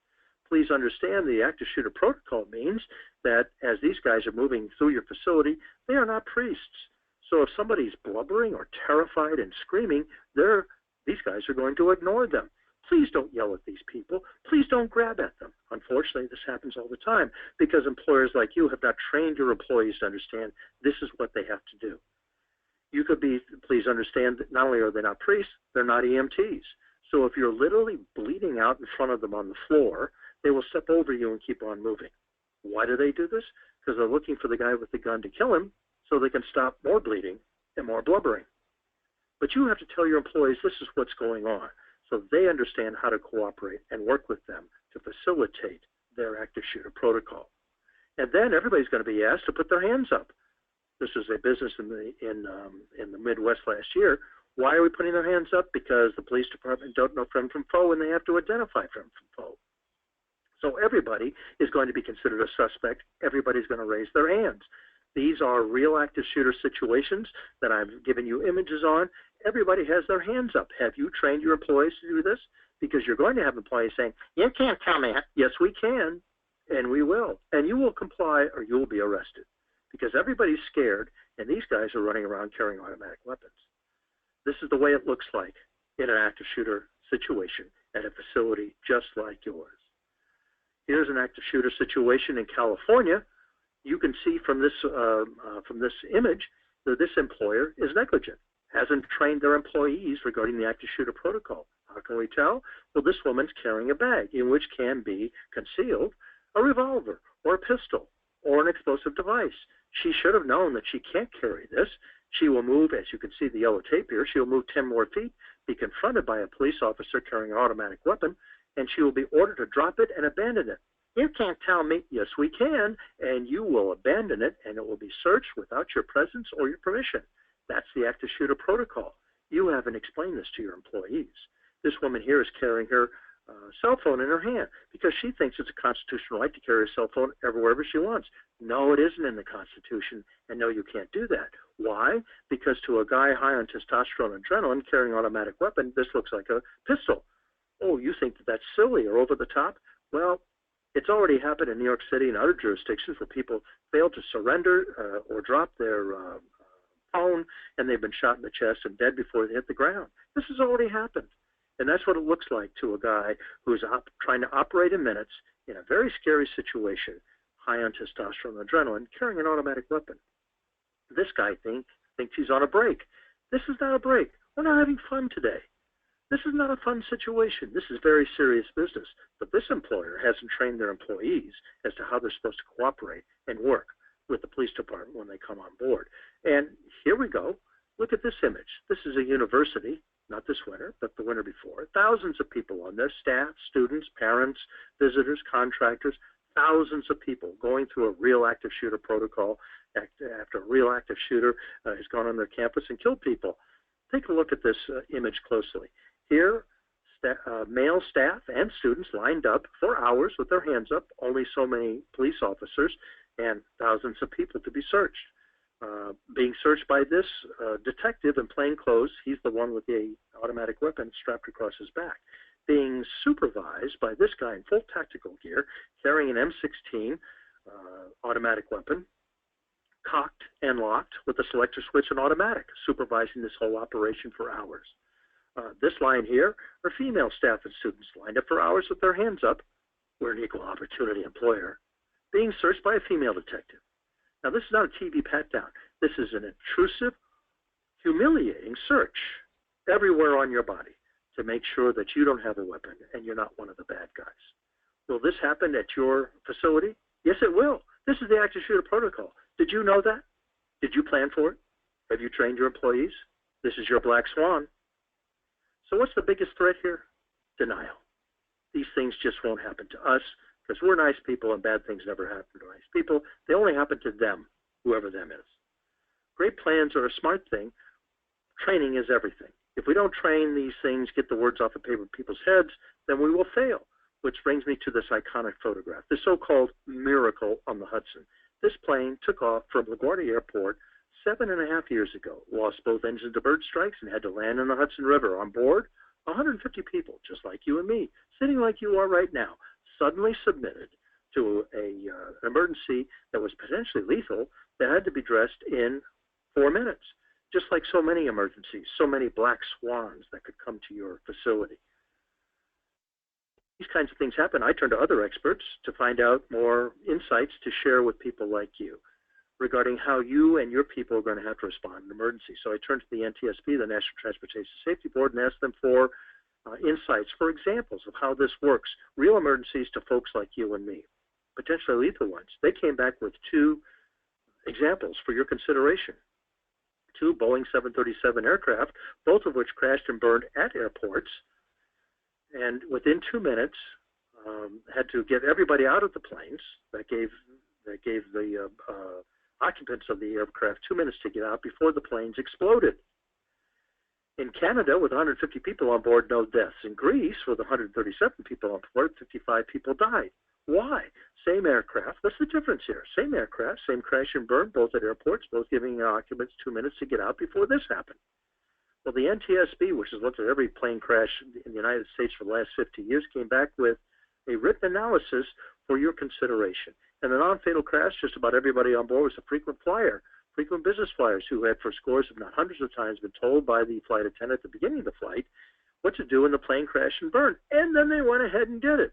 Please understand the active shooter protocol means that as these guys are moving through your facility, they are not priests. So if somebody's blubbering or terrified and screaming, these guys are going to ignore them. Please don't yell at these people. Please don't grab at them. Unfortunately, this happens all the time because employers like you have not trained your employees to understand this is what they have to do. You could be, please understand that not only are they not priests, they're not EMTs. So if you're literally bleeding out in front of them on the floor, they will step over you and keep on moving. Why do they do this? Because they're looking for the guy with the gun to kill him so they can stop more bleeding and more blubbering. But you have to tell your employees this is what's going on so they understand how to cooperate and work with them to facilitate their active shooter protocol. And then everybody's going to be asked to put their hands up. This is a business in the Midwest last year. Why are we putting their hands up? Because the police department don't know friend from foe, and they have to identify friend from foe. So everybody is going to be considered a suspect. Everybody's going to raise their hands. These are real active shooter situations that I've given you images on. Everybody has their hands up. Have you trained your employees to do this? Because you're going to have employees saying, you can't tell me. Yes, we can, and we will. And you will comply or you will be arrested. Because everybody's scared, and these guys are running around carrying automatic weapons. This is the way it looks like in an active shooter situation at a facility just like yours. Here's an active shooter situation in California. You can see from this image that this employer is negligent, hasn't trained their employees regarding the active shooter protocol. How can we tell? Well, this woman's carrying a bag in which can be concealed a revolver or a pistol or an explosive device. She should have known that she can't carry this. She will move, as you can see the yellow tape here, she will move 10 more feet, be confronted by a police officer carrying an automatic weapon, and she will be ordered to drop it and abandon it. You can't tell me, yes, we can, and you will abandon it, and it will be searched without your presence or your permission. That's the active shooter protocol. You haven't explained this to your employees. This woman here is carrying her cell phone in her hand because she thinks it's a constitutional right to carry a cell phone wherever she wants. No, it isn't in the Constitution, and no, you can't do that. Why? Because to a guy high on testosterone and adrenaline carrying an automatic weapon, this looks like a pistol. Oh, you think that that's silly or over the top? Well, it's already happened in New York City and other jurisdictions where people fail to surrender or drop their phone, and they've been shot in the chest and dead before they hit the ground. This has already happened. And that's what it looks like to a guy who's trying to operate in minutes in a very scary situation, high on testosterone and adrenaline, carrying an automatic weapon. This guy thinks he's on a break. This is not a break. We're not having fun today. This is not a fun situation. This is very serious business. But this employer hasn't trained their employees as to how they're supposed to cooperate and work with the police department when they come on board. And here we go. Look at this image. This is a university, not this winter, but the winter before. Thousands of people on this, staff, students, parents, visitors, contractors, thousands of people going through a real active shooter protocol after a real active shooter has gone on their campus and killed people. Take a look at this image closely. Here, male staff and students lined up for hours with their hands up, only so many police officers and thousands of people to be searched. Being searched by this detective in plain clothes, he's the one with the automatic weapon strapped across his back. Being supervised by this guy in full tactical gear, carrying an M16 automatic weapon, cocked and locked with a selector switch and automatic, supervising this whole operation for hours. This line here are female staff and students lined up for hours with their hands up. We're an equal opportunity employer. Being searched by a female detective. Now, this is not a TV pat-down. This is an intrusive, humiliating search everywhere on your body to make sure that you don't have a weapon and you're not one of the bad guys. Will this happen at your facility? Yes, it will. This is the active shooter protocol. Did you know that? Did you plan for it? Have you trained your employees? This is your black swan. So what's the biggest threat here? Denial. These things just won't happen to us because we're nice people and bad things never happen to nice people. They only happen to them, whoever them is. Great plans are a smart thing. Training is everything. If we don't train these things, get the words off of people's heads, then we will fail. Which brings me to this iconic photograph, the so-called miracle on the Hudson. This plane took off from LaGuardia Airport 7.5 years ago, lost both engines to bird strikes and had to land in the Hudson River. On board, 150 people, just like you and me, sitting like you are right now, suddenly submitted to an emergency that was potentially lethal that had to be addressed in 4 minutes. Just like so many emergencies, so many black swans that could come to your facility. These kinds of things happen. I turn to other experts to find out more insights to share with people like you. regarding how you and your people are going to have to respond in an emergency. So I turned to the NTSB, the National Transportation Safety Board, and asked them for insights, for examples of how this works, real emergencies to folks like you and me, potentially lethal ones. They came back with 2 examples for your consideration. 2 Boeing 737 aircraft, both of which crashed and burned at airports, and within 2 minutes had to get everybody out of the planes. That gave the occupants of the aircraft 2 minutes to get out before the planes exploded. In Canada, with 150 people on board, no deaths. In Greece, with 137 people on board, 55 people died. Why? Same aircraft. What's the difference here? Same aircraft, same crash and burn, both at airports, both giving occupants 2 minutes to get out before this happened. Well, the NTSB, which has looked at every plane crash in the United States for the last 50 years, came back with a written analysis for your consideration. And the non-fatal crash, just about everybody on board was a frequent flyer, frequent business flyers who had for scores, if not hundreds of times, been told by the flight attendant at the beginning of the flight what to do when the plane crashed and burned. And then they went ahead and did it.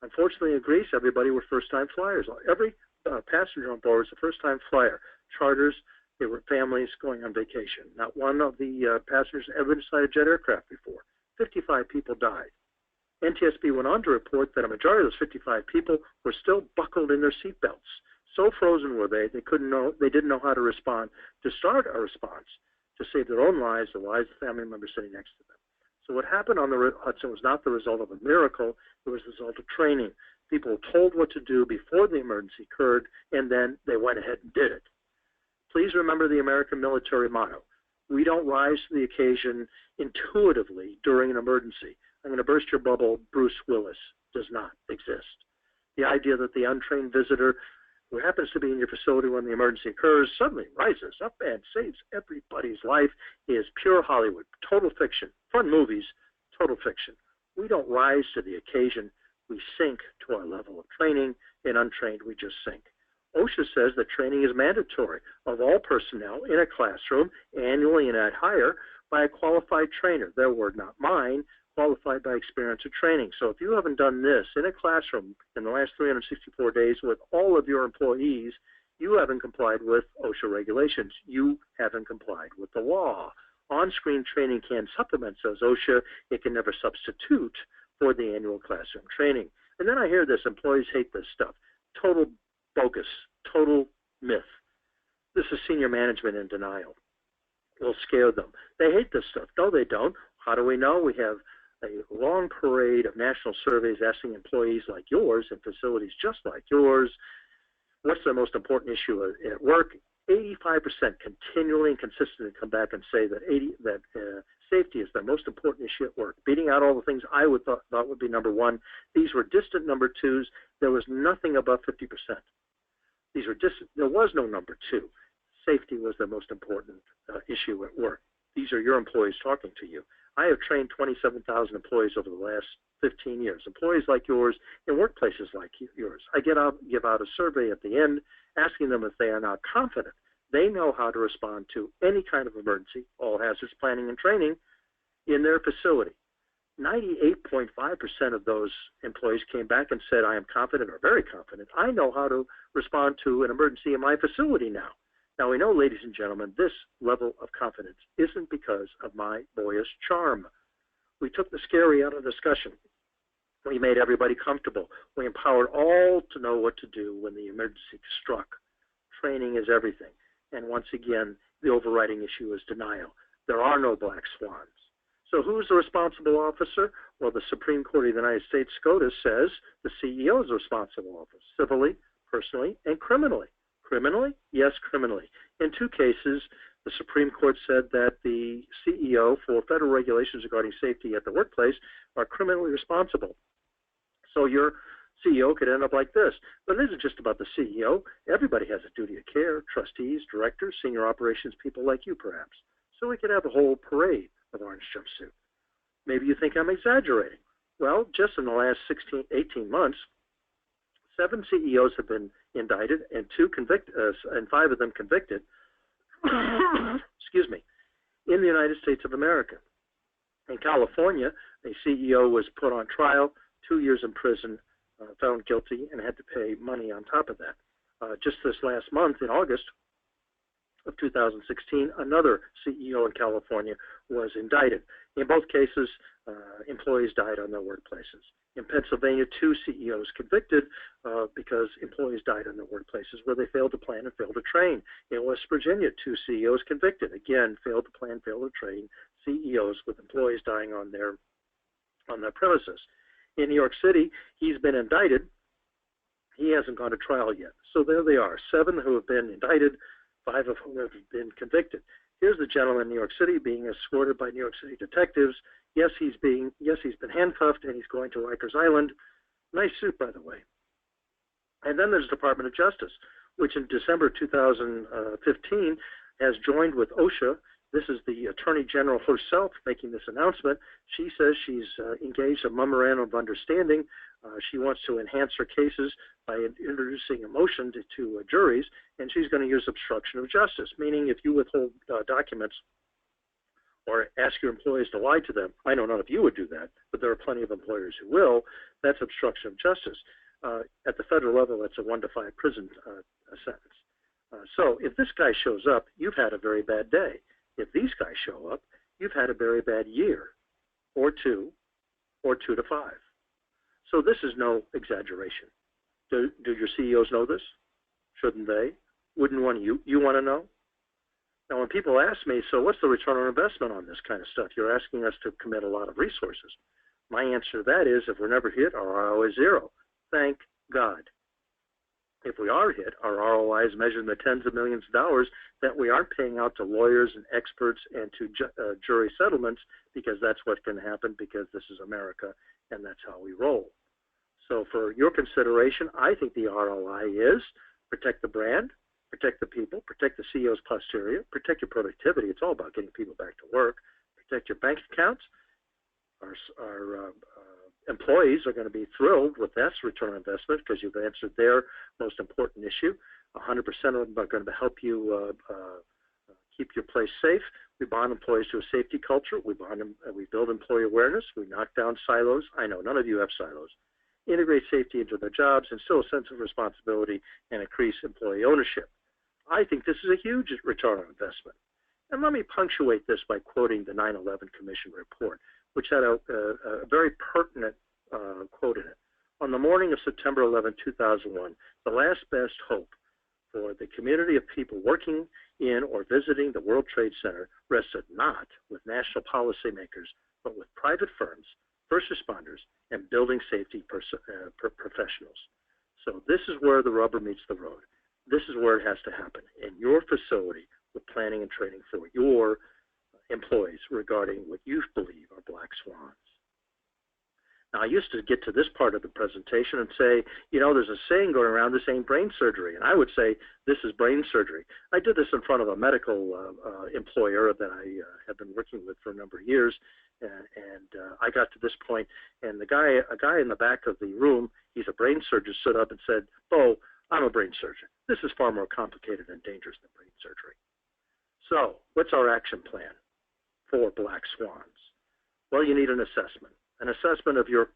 Unfortunately, in Greece, everybody were first-time flyers. Every passenger on board was a first-time flyer. Charters, they were families going on vacation. Not one of the passengers ever decided jet aircraft before. 55 people died. NTSB went on to report that a majority of those 55 people were still buckled in their seatbelts. So frozen were they didn't know how to respond, to start a response, to save their own lives, the lives of family members sitting next to them. So what happened on the Hudson was not the result of a miracle, it was the result of training. People were told what to do before the emergency occurred, and then they went ahead and did it. Please remember the American military motto. We don't rise to the occasion intuitively during an emergency. I'm going to burst your bubble, Bruce Willis does not exist. The idea that the untrained visitor who happens to be in your facility when the emergency occurs suddenly rises up and saves everybody's life is pure Hollywood, total fiction. Fun movies, total fiction. We don't rise to the occasion. We sink to our level of training, and untrained, we just sink. OSHA says that training is mandatory of all personnel in a classroom, annually and at hire, by a qualified trainer. Their word, not mine, qualified by experience or training. So if you haven't done this in a classroom in the last 364 days with all of your employees, you haven't complied with OSHA regulations. You haven't complied with the law. On-screen training can supplement, says OSHA. It can never substitute for the annual classroom training. And then I hear this, employees hate this stuff. Total bogus, total myth. This is senior management in denial. We'll scare them. They hate this stuff. No, they don't. How do we know? We have a long parade of national surveys asking employees like yours in facilities just like yours, what's the most important issue at work? 85% continually and consistently come back and say that safety is the most important issue at work, beating out all the things I would thought would be number one. These were distant number twos. There was nothing above 50%. These were distant. There was no number two. Safety was the most important issue at work. These are your employees talking to you. I have trained 27,000 employees over the last 15 years, employees like yours in workplaces like yours. I give out a survey at the end asking them if they are now confident they know how to respond to any kind of emergency, all hazards planning and training, in their facility. 98.5% of those employees came back and said, I am confident or very confident. I know how to respond to an emergency in my facility now. Now, we know, ladies and gentlemen, this level of confidence isn't because of my boyish charm. We took the scary out of the discussion. We made everybody comfortable. We empowered all to know what to do when the emergency struck. Training is everything. And once again, the overriding issue is denial. There are no black swans. So who's the responsible officer? Well, the Supreme Court of the United States, SCOTUS, says the CEO is the responsible officer, civilly, personally, and criminally. Criminally? Yes, criminally. In two cases, the Supreme Court said that the CEO, for federal regulations regarding safety at the workplace, are criminally responsible. So your CEO could end up like this. But it isn't just about the CEO. Everybody has a duty of care, trustees, directors, senior operations people like you, perhaps. So we could have a whole parade of orange jumpsuit. Maybe you think I'm exaggerating. Well, just in the last 18 months, 7 CEOs have been indicted and 5 of them convicted, excuse me, in the United States of America. In California, a CEO was put on trial, 2 years in prison, found guilty, and had to pay money on top of that. Just this last month, in August of 2016, another CEO in California was indicted. In both cases, employees died on their workplaces. In Pennsylvania, 2 CEOs convicted because employees died on their workplaces where they failed to plan and failed to train. In West Virginia, 2 CEOs convicted. Again, failed to plan, failed to train CEOs with employees dying on their premises. In New York City, he's been indicted. He hasn't gone to trial yet. So there they are, 7 who have been indicted, 5 of whom have been convicted. Here's the gentleman in New York City being escorted by New York City detectives. Yes, he's been handcuffed, and he's going to Rikers Island. Nice suit, by the way. And then there's the Department of Justice, which in December 2015 has joined with OSHA. This is the Attorney General herself making this announcement. She says she's engaged a memorandum of understanding. She wants to enhance her cases by introducing a motion to juries, and she's going to use obstruction of justice, meaning if you withhold documents or ask your employees to lie to them. I know none of you would do that, but there are plenty of employers who will. That's obstruction of justice. At the federal level, that's a 1 to 5 prison sentence. So if this guy shows up, you've had a very bad day. If these guys show up, you've had a very bad year, or 2 to 5. So this is no exaggeration. Do your CEOs know this? Shouldn't they? Wouldn't one of you want to know? Now, when people ask me, so what's the return on investment on this kind of stuff? You're asking us to commit a lot of resources. My answer to that is, if we're never hit, our ROI is 0. Thank God. If we are hit, our ROI is measured in the tens of millions of dollars that we aren't paying out to lawyers and experts and to jury settlements, because that's what can happen, because this is America and that's how we roll. So for your consideration, I think the ROI is protect the brand, protect the people, protect the CEO's posterior, protect your productivity. It's all about getting people back to work. Protect your bank accounts. Our employees are going to be thrilled with that return on investment because you've answered their most important issue. 100% of them are going to help you keep your place safe. We bond employees to a safety culture. We build employee awareness. We knock down silos. I know none of you have silos. Integrate safety into their jobs, instill a sense of responsibility, and increase employee ownership. I think this is a huge return on investment. And let me punctuate this by quoting the 9/11 Commission report, which had a very pertinent quote in it. On the morning of September 11, 2001, the last best hope for the community of people working in or visiting the World Trade Center rested not with national policymakers, but with private firms, first responders, and building safety professionals. So this is where the rubber meets the road. This is where it has to happen in your facility with planning and training for your employees regarding what you believe are black swans. Now, I used to get to this part of the presentation and say, you know, there's a saying going around, this ain't brain surgery. And I would say, this is brain surgery. I did this in front of a medical employer that I have been working with for a number of years. And I got to this point, and a guy in the back of the room, he's a brain surgeon, stood up and said, Bo, I'm a brain surgeon. This is far more complicated and dangerous than brain surgery. So what's our action plan for black swans? Well, you need an assessment of your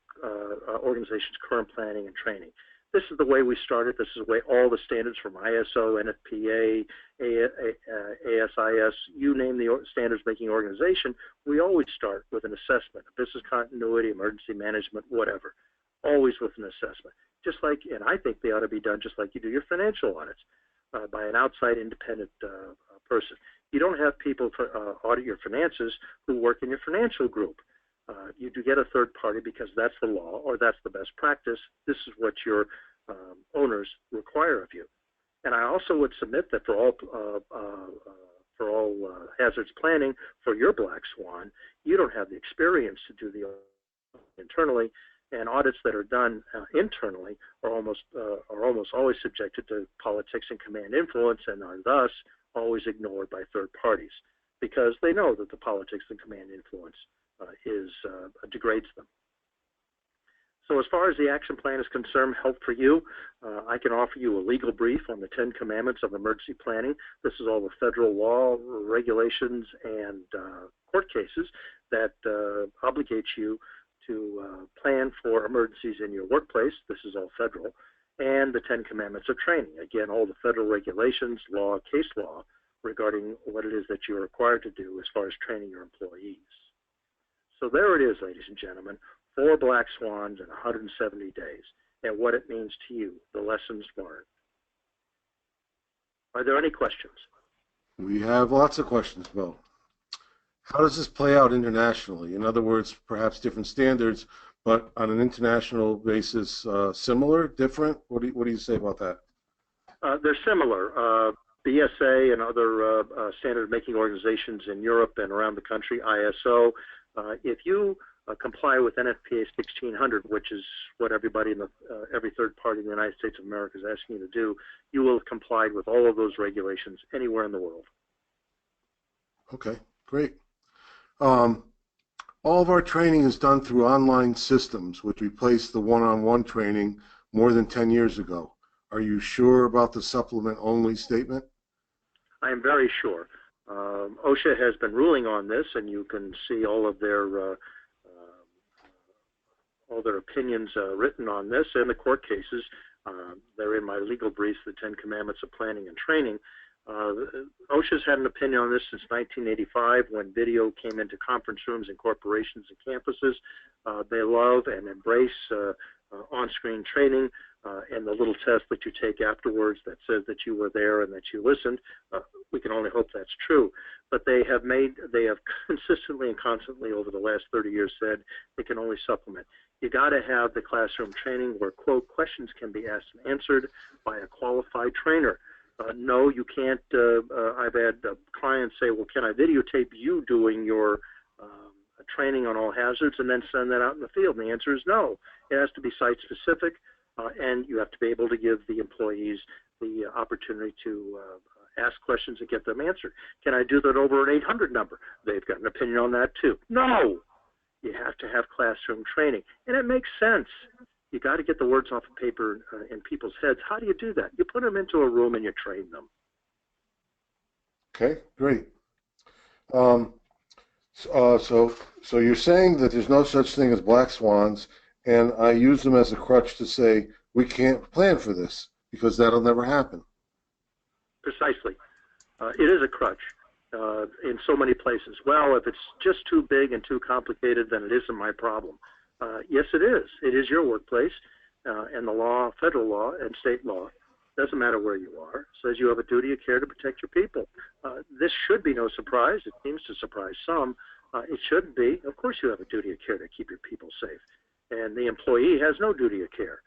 organization's current planning and training. This is the way we started. This is the way all the standards from ISO, NFPA, ASIS, you name the standards making organization, we always start with an assessment, business continuity, emergency management, whatever, always with an assessment. Just like, and I think they ought to be done just like you do your financial audits by an outside independent person. You don't have people audit your finances who work in your financial group. You do get a third party because that's the law or that's the best practice. This is what your owners require of you. And I also would submit that for all hazards planning for your black swan, you don't have the experience to do the internally, and audits that are done internally are almost always subjected to politics and command influence, and are thus always ignored by third parties because they know that the politics and command influence degrades them. So as far as the action plan is concerned, help for you, I can offer you a legal brief on the 10 Commandments of Emergency Planning. This is all the federal law, regulations, and court cases that obligate you to plan for emergencies in your workplace. This is all federal. and the 10 Commandments of training. Again, all the federal regulations, law, case law regarding what it is that you're required to do as far as training your employees. So there it is, ladies and gentlemen, 4 black swans in 170 days, and what it means to you, the lessons learned. Are there any questions? We have lots of questions, Bill. How does this play out internationally? In other words, perhaps different standards, but on an international basis, similar, different? What do you say about that? They're similar. BSA and other standard-making organizations in Europe and around the country, ISO, if you comply with NFPA 1600, which is what everybody in every third party in the United States of America is asking you to do, you will have complied with all of those regulations anywhere in the world. Okay, great. All of our training is done through online systems, which replaced the one-on-one training more than 10 years ago. Are you sure about the supplement-only statement? I am very sure. OSHA has been ruling on this, and you can see all their opinions written on this and the court cases. They're in my legal briefs, the 10 Commandments of Planning and Training. OSHA's had an opinion on this since 1985 when video came into conference rooms and corporations and campuses. They love and embrace on-screen training and the little test that you take afterwards that says that you were there and that you listened. We can only hope that's true. But they have consistently and constantly over the last 30 years said they can only supplement. You got to have the classroom training where, quote, questions can be asked and answered by a qualified trainer. No, you can't. I've had clients say, well, can I videotape you doing your training on all hazards and then send that out in the field? And the answer is no. It has to be site specific, and you have to be able to give the employees the opportunity to ask questions and get them answered. Can I do that over an 800 number? They've got an opinion on that too. No, you have to have classroom training, and it makes sense. You got to get the words off of paper in people's heads. How do you do that? You put them into a room and you train them. Okay, great. So you're saying that there's no such thing as black swans, and I use them as a crutch to say we can't plan for this because that'll never happen. Precisely. It is a crutch in so many places. Well, if it's just too big and too complicated, then it isn't my problem. Yes, it is. It is your workplace, and the law, federal law and state law, doesn't matter where you are, says you have a duty of care to protect your people. This should be no surprise. It seems to surprise some. It shouldn't be. Of course you have a duty of care to keep your people safe. And the employee has no duty of care.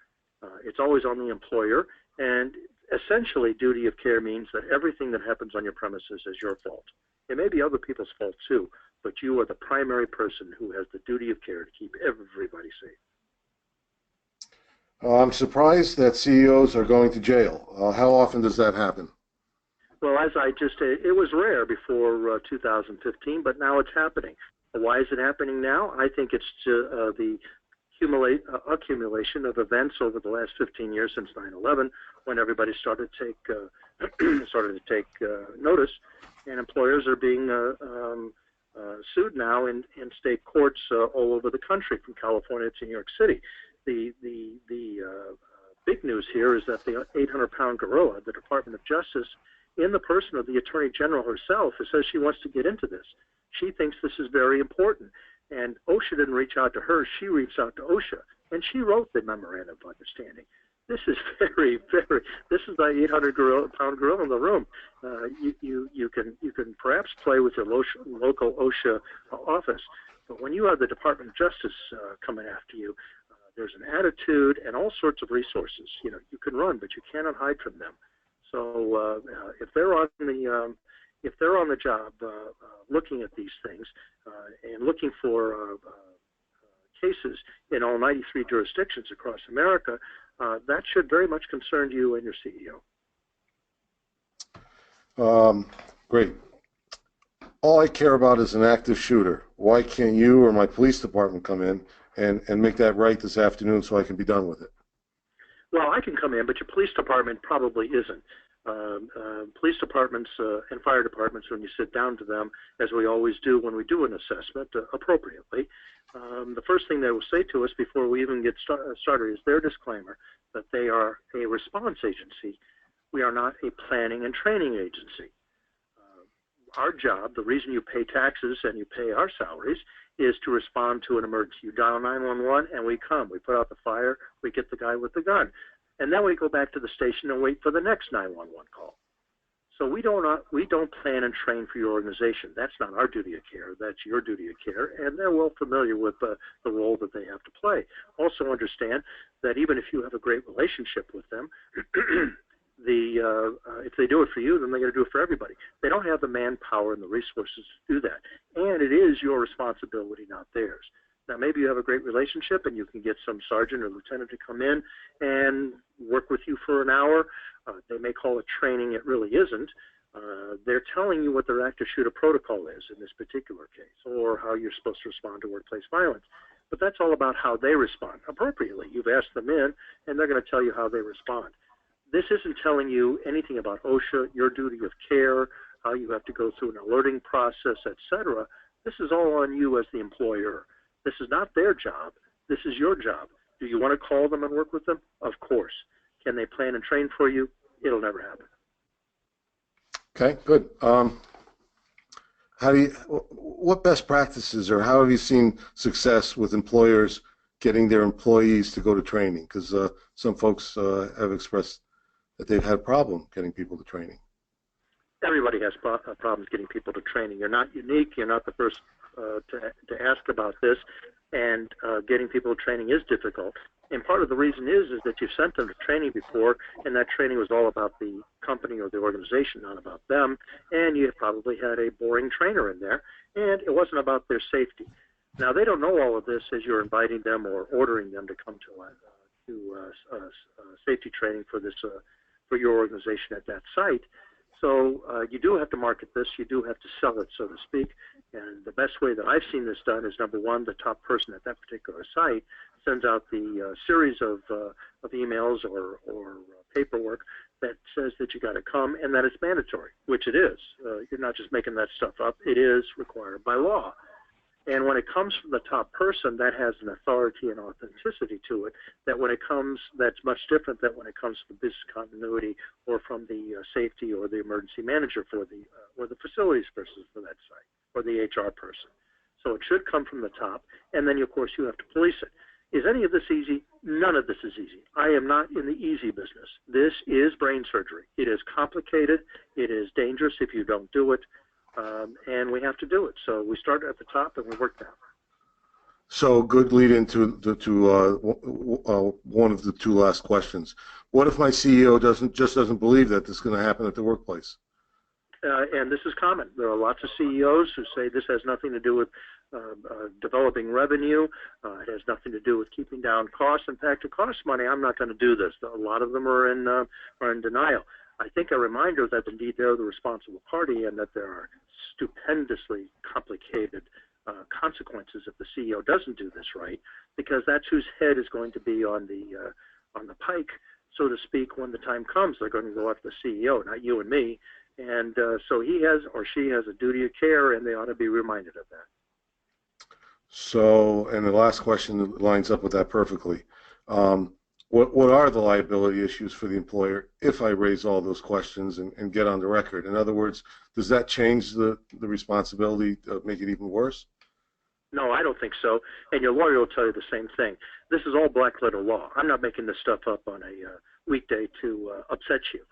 It's always on the employer, and essentially duty of care means that everything that happens on your premises is your fault. It may be other people's fault too, but you are the primary person who has the duty of care to keep everybody safe. I'm surprised that CEOs are going to jail. How often does that happen? Well, as I just said, it was rare before 2015, but now it's happening. Why is it happening now? I think it's the accumulation of events over the last 15 years since 9/11, when everybody started to take notice, and employers are being sued now in state courts all over the country, from California to New York City. The big news here is that the 800-pound gorilla, the Department of Justice, in the person of the Attorney General herself, says she wants to get into this. She thinks this is very important. And OSHA didn't reach out to her. She reached out to OSHA, and she wrote the Memorandum of Understanding. This is this is the 800-pound gorilla in the room. You can perhaps play with your local OSHA office, but when you have the Department of Justice coming after you, there's an attitude and all sorts of resources. You know, you can run, but you cannot hide from them. So if they're on the job looking at these things and looking for cases in all 93 jurisdictions across America, that should very much concern you and your CEO. Great. All I care about is an active shooter. Why can't you or my police department come in and make that right this afternoon so I can be done with it? Well, I can come in, but your police department probably isn't. Police departments and fire departments, when you sit down to them, as we always do when we do an assessment appropriately, the first thing they will say to us before we even get started is their disclaimer that they are a response agency. We are not a planning and training agency. Our job, the reason you pay taxes and you pay our salaries, is to respond to an emergency. You dial 911 and we come. We put out the fire. We get the guy with the gun. And then we go back to the station and wait for the next 911 call. So we don't plan and train for your organization. That's not our duty of care. That's your duty of care, and they're well familiar with the role that they have to play. Also understand that even if you have a great relationship with them, if they do it for you, then they're going to do it for everybody. They don't have the manpower and the resources to do that, and it is your responsibility, not theirs. Now, maybe you have a great relationship and you can get some sergeant or lieutenant to come in and work with you for an hour. They may call it training. It really isn't. They're telling you what their active shooter protocol is in this particular case, or how you're supposed to respond to workplace violence. But that's all about how they respond appropriately. You've asked them in, and they're going to tell you how they respond. This isn't telling you anything about OSHA, your duty of care, how you have to go through an alerting process, etc. This is all on you as the employer. This is not their job. This is your job. Do you want to call them and work with them? Of course. Can they plan and train for you? It'll never happen. Okay, good. What best practices, or how have you seen success with employers getting their employees to go to training? Because some folks have expressed that they've had a problem getting people to training. Everybody has problems getting people to training. You're not unique. You're not the first to ask about this, and getting people to training is difficult. And part of the reason is that you've sent them to training before, and that training was all about the company or the organization, not about them, and you probably had a boring trainer in there, and it wasn't about their safety. Now, they don't know all of this as you're inviting them or ordering them to come to safety training for this for your organization at that site. So you do have to market this. You do have to sell it, so to speak. And the best way that I've seen this done is, number one, the top person at that particular site sends out the series of emails or paperwork that says that you got to come and that it's mandatory, which it is. You're not just making that stuff up. It is required by law. And when it comes from the top person, that has an authority and authenticity to it that when it comes, that's much different than when it comes to business continuity or from the safety or the emergency manager for the or the facilities person for that site or the HR person. So it should come from the top, and then, of course, you have to police it. Is any of this easy? None of this is easy. I am not in the easy business. This is brain surgery. It is complicated. It is dangerous if you don't do it. And we have to do it. So we start at the top and we work down. So good lead into one of the two last questions. What if my CEO doesn't believe that this is going to happen at the workplace? And this is common. There are lots of CEOs who say this has nothing to do with developing revenue. It has nothing to do with keeping down costs. In fact, it costs money. I'm not going to do this. A lot of them are in denial. I think a reminder that indeed they're the responsible party and that there are stupendously complicated consequences if the CEO doesn't do this right, because that's whose head is going to be on the pike, so to speak, when the time comes. They're going to go after the CEO, not you and me. And so he has or she has a duty of care, and they ought to be reminded of that. So, and the last question lines up with that perfectly. What are the liability issues for the employer if I raise all those questions and get on the record? In other words, does that change the responsibility, make it even worse? No, I don't think so. And your lawyer will tell you the same thing. This is all black letter law. I'm not making this stuff up on a weekday to upset you.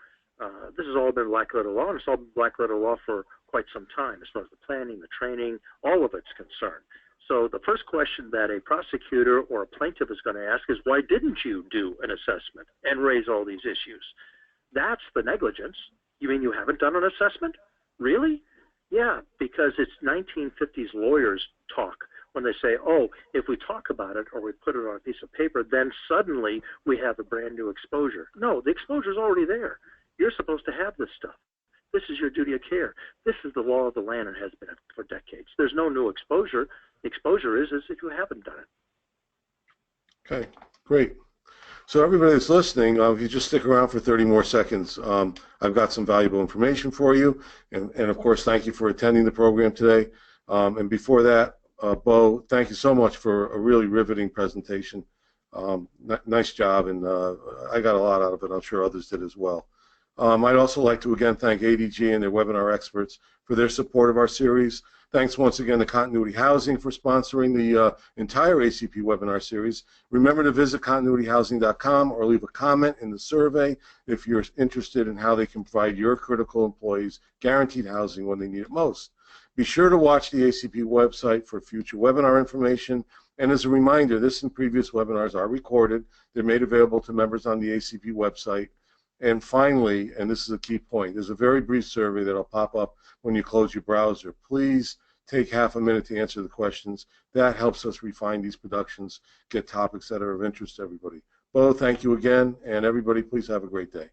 This has all been black letter law, and it's all been black letter law for quite some time as far as the planning, the training, all of it's concerned. So the first question that a prosecutor or a plaintiff is going to ask is, why didn't you do an assessment and raise all these issues? That's the negligence. You mean you haven't done an assessment? Really? Yeah, because it's 1950s lawyers talk when they say, oh, if we talk about it or we put it on a piece of paper, then suddenly we have a brand new exposure. No, the exposure is already there. You're supposed to have this stuff. This is your duty of care. This is the law of the land and has been for decades. There's no new exposure. The exposure is if you haven't done it. Okay, great. So everybody that's listening, if you just stick around for 30 more seconds, I've got some valuable information for you. And of course, thank you for attending the program today. And before that, Bo, thank you so much for a really riveting presentation. Nice job, and I got a lot out of it. I'm sure others did as well. I'd also like to again thank ADG and their webinar experts for their support of our series. Thanks once again to Continuity Housing for sponsoring the entire ACP webinar series. Remember to visit continuityhousing.com or leave a comment in the survey if you're interested in how they can provide your critical employees guaranteed housing when they need it most. Be sure to watch the ACP website for future webinar information. And as a reminder, this and previous webinars are recorded. They're made available to members on the ACP website. And finally, and this is a key point, there's a very brief survey that will pop up when you close your browser. Please take half a minute to answer the questions. That helps us refine these productions, get topics that are of interest to everybody. Bo, thank you again, and everybody, please have a great day.